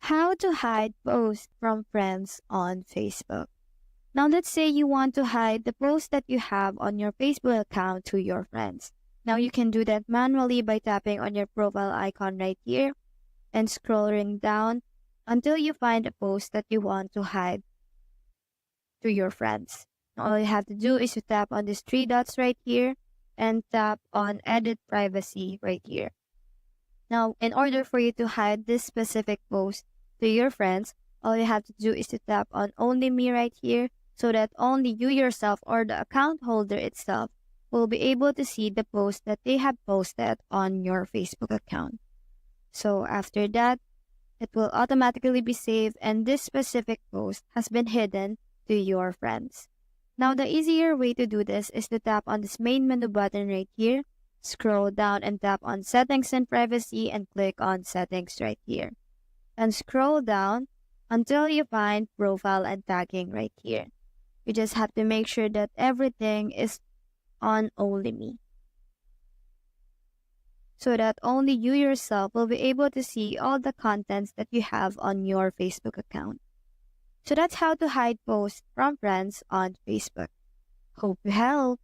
How to hide posts from friends on Facebook. Now let's say you want to hide the post that you have on your Facebook account to your friends. Now you can do that manually by tapping on your profile icon right here and scrolling down until you find a post that you want to hide to your friends. All you have to do is to tap on these three dots right here and tap on edit privacy right here. Now, in order for you to hide this specific post to your friends, all you have to do is to tap on only me right here so that only you yourself or the account holder itself will be able to see the post that they have posted on your Facebook account. So after that, it will automatically be saved and this specific post has been hidden to your friends. Now, the easier way to do this is to tap on this main menu button right here, scroll down and tap on Settings and Privacy and click on Settings right here. And scroll down until you find Profile and Tagging right here. You just have to make sure that everything is on only me, so that only you yourself will be able to see all the contents that you have on your Facebook account. So that's how to hide posts from friends on Facebook. Hope you help.